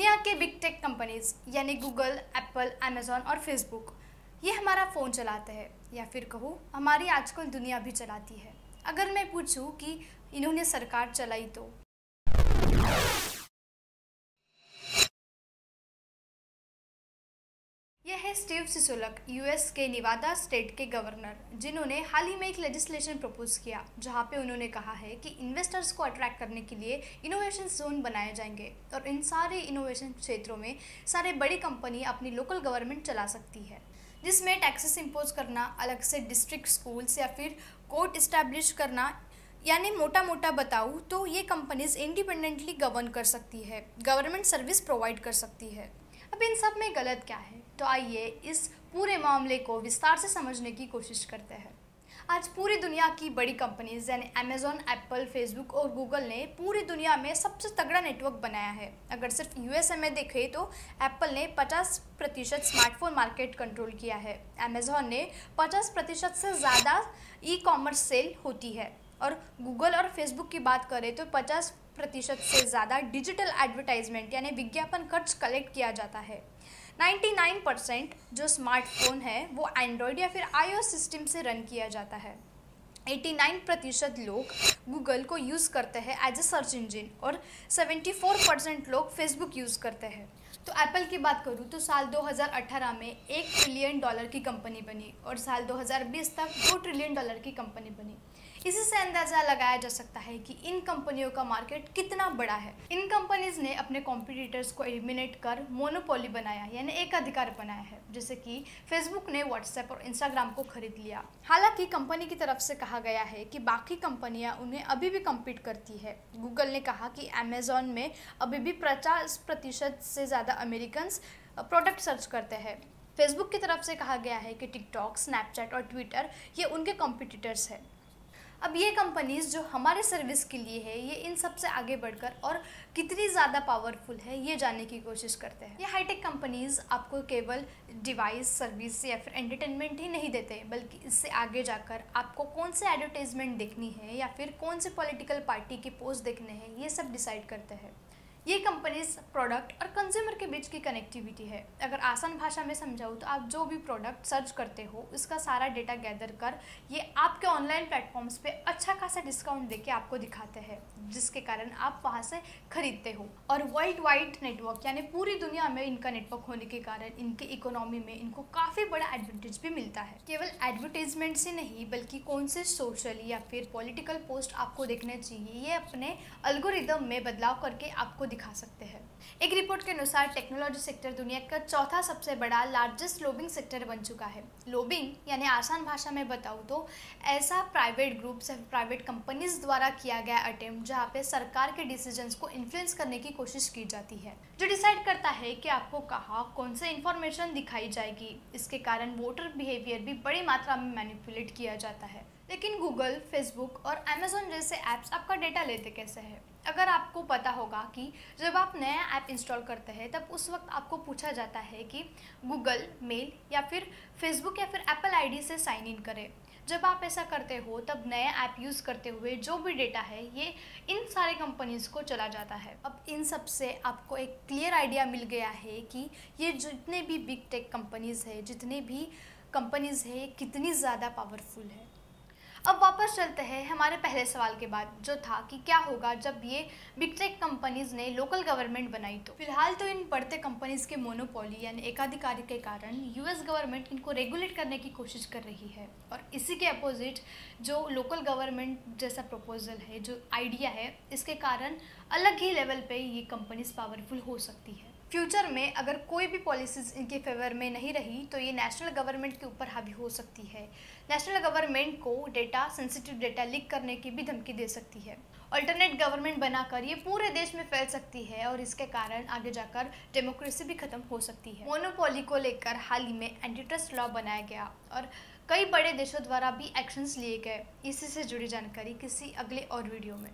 दुनिया के big tech companies यानी गूगल, एप्पल, अमेजॉन और फेसबुक ये हमारा फ़ोन चलाते हैं या फिर कहूँ हमारी आजकल दुनिया भी चलाती है। अगर मैं पूछूं कि इन्होंने सरकार चलाई तो यह है स्टीव सिसोलक, यूएस के निवादा स्टेट के गवर्नर, जिन्होंने हाल ही में एक लेजिस्लेशन प्रपोज किया जहां पे उन्होंने कहा है कि इन्वेस्टर्स को अट्रैक्ट करने के लिए इनोवेशन जोन बनाए जाएंगे और इन सारे इनोवेशन क्षेत्रों में सारे बड़ी कंपनी अपनी लोकल गवर्नमेंट चला सकती है, जिसमें टैक्सेस इम्पोज करना, अलग से डिस्ट्रिक्ट स्कूल्स या फिर कोर्ट इस्टेब्लिश करना, यानी मोटा मोटा बताऊँ तो ये कंपनीज इंडिपेंडेंटली गवर्न कर सकती है, गवर्नमेंट सर्विस प्रोवाइड कर सकती है। अब इन सब में गलत क्या है, तो आइए इस पूरे मामले को विस्तार से समझने की कोशिश करते हैं। आज पूरी दुनिया की बड़ी कंपनीज यानी अमेजॉन, एप्पल, फेसबुक और गूगल ने पूरी दुनिया में सबसे तगड़ा नेटवर्क बनाया है। अगर सिर्फ यूएसए में देखें तो एप्पल ने 50% स्मार्टफोन मार्केट कंट्रोल किया है, अमेजॉन ने 50% से ज़्यादा ई कॉमर्स सेल होती है और गूगल और फेसबुक की बात करें तो 50% से ज़्यादा डिजिटल एडवर्टाइजमेंट यानी विज्ञापन खर्च कलेक्ट किया जाता है। 99% जो स्मार्टफोन है वो एंड्रॉयड या फिर iOS सिस्टम से रन किया जाता है। 89% लोग गूगल को यूज़ करते हैं एज ए सर्च इंजिन और 74% लोग फेसबुक यूज़ करते हैं। तो एप्पल की बात करूँ तो साल 2018 में $1 ट्रिलियन की कंपनी बनी और साल 2020 तक $2 ट्रिलियन की कंपनी बनी। इसी से अंदाज़ा लगाया जा सकता है कि इन कंपनियों का मार्केट कितना बड़ा है। इन कंपनीज ने अपने कॉम्पिटिटर्स को एलिमिनेट कर मोनोपोली बनाया यानी एकाधिकार बनाया है, जैसे कि फेसबुक ने व्हाट्सएप और इंस्टाग्राम को खरीद लिया। हालांकि कंपनी की तरफ से कहा गया है कि बाकी कंपनियां उन्हें अभी भी कम्पीट करती है। गूगल ने कहा कि अमेजॉन में अभी भी 50% से ज़्यादा अमेरिकन प्रोडक्ट सर्च करते हैं। फेसबुक की तरफ से कहा गया है कि टिकटॉक, स्नैपचैट और ट्विटर ये उनके कॉम्पिटिटर्स हैं। अब ये कंपनीज जो हमारे सर्विस के लिए है ये इन सब से आगे बढ़कर और कितनी ज़्यादा पावरफुल है ये जानने की कोशिश करते हैं। ये हाईटेक कंपनीज आपको केवल डिवाइस, सर्विस या फिर एंटरटेनमेंट ही नहीं देते, बल्कि इससे आगे जाकर आपको कौन से एडवर्टाइजमेंट देखनी है या फिर कौन से पॉलिटिकल पार्टी के पोस्ट देखने हैं ये सब डिसाइड करते हैं। ये कंपनीज प्रोडक्ट और कंज्यूमर के बीच की कनेक्टिविटी है। अगर आसान भाषा में समझाऊँ तो आप जो भी प्रोडक्ट सर्च करते हो उसका सारा डेटा गैदर कर ये आपके ऑनलाइन प्लेटफॉर्म्स पे अच्छा खासा डिस्काउंट देके आपको दिखाते हैं, जिसके कारण आप वहाँ से खरीदते हो। और वर्ल्ड वाइड नेटवर्क यानी पूरी दुनिया में इनका नेटवर्क होने के कारण इनके इकोनॉमी में इनको काफ़ी बड़ा एडवांटेज भी मिलता है। केवल एडवर्टीजमेंट से नहीं बल्कि कौन से सोशल या फिर पॉलिटिकल पोस्ट आपको देखने चाहिए ये अपने एल्गोरिदम में बदलाव करके आपको दिखा सकते हैं। एक रिपोर्ट के अनुसार टेक्नोलॉजी सेक्टर दुनिया का चौथा सबसे बड़ा लार्जेस्ट लॉबिंग सेक्टर बन चुका है। लॉबिंग यानी आसान भाषा में बताऊँ तो ऐसा प्राइवेट ग्रुप्स या प्राइवेट कंपनीज द्वारा किया गया अटेम्प्ट जहाँ पे सरकार के डिसीजंस को इन्फ्लुएंस करने की कोशिश की जाती है, जो डिसाइड करता है कि आपको कहाँ कौन से इंफॉर्मेशन दिखाई जाएगी। इसके कारण वोटर बिहेवियर भी बड़ी मात्रा में मैनिपुलेट किया जाता है। लेकिन गूगल, फेसबुक और अमेजॉन जैसे ऐप्स आपका डेटा लेते कैसे हैं? अगर आपको पता होगा कि जब आप नया ऐप इंस्टॉल करते हैं तब उस वक्त आपको पूछा जाता है कि गूगल, मेल या फिर फेसबुक या फिर एप्पल आईडी से साइन इन करें। जब आप ऐसा करते हो तब नया ऐप यूज़ करते हुए जो भी डेटा है ये इन सारे कंपनीज़ को चला जाता है। अब इन सब से आपको एक क्लियर आइडिया मिल गया है कि ये जितने भी बिग टेक कंपनीज़ है, जितने भी कंपनीज़ है, कितनी ज़्यादा पावरफुल है। अब वापस चलते हैं हमारे पहले सवाल के बाद, जो था कि क्या होगा जब ये बिग टेक कंपनीज ने लोकल गवर्नमेंट बनाई। तो फिलहाल तो इन बढ़ते कंपनीज के मोनोपोली यानी एकाधिकारी के कारण यूएस गवर्नमेंट इनको रेगुलेट करने की कोशिश कर रही है और इसी के अपोजिट जो लोकल गवर्नमेंट जैसा प्रपोजल है, जो आइडिया है, इसके कारण अलग ही लेवल पे ये कंपनीज पावरफुल हो सकती है। फ्यूचर में अगर कोई भी पॉलिसीज़ इनके फेवर में नहीं रही तो ये नेशनल गवर्नमेंट के ऊपर हावी हो सकती है। नेशनल गवर्नमेंट को डेटा, सेंसिटिव डेटा लीक करने की भी धमकी दे सकती है। अल्टरनेट गवर्नमेंट बनाकर ये पूरे देश में फैल सकती है और इसके कारण आगे जाकर डेमोक्रेसी भी खत्म हो सकती है। मोनोपोली को लेकर हाल ही में एंटी ट्रस्ट लॉ बनाया गया और कई बड़े देशों द्वारा भी एक्शंस लिए गए। इसी से जुड़ी जानकारी किसी अगले और वीडियो में।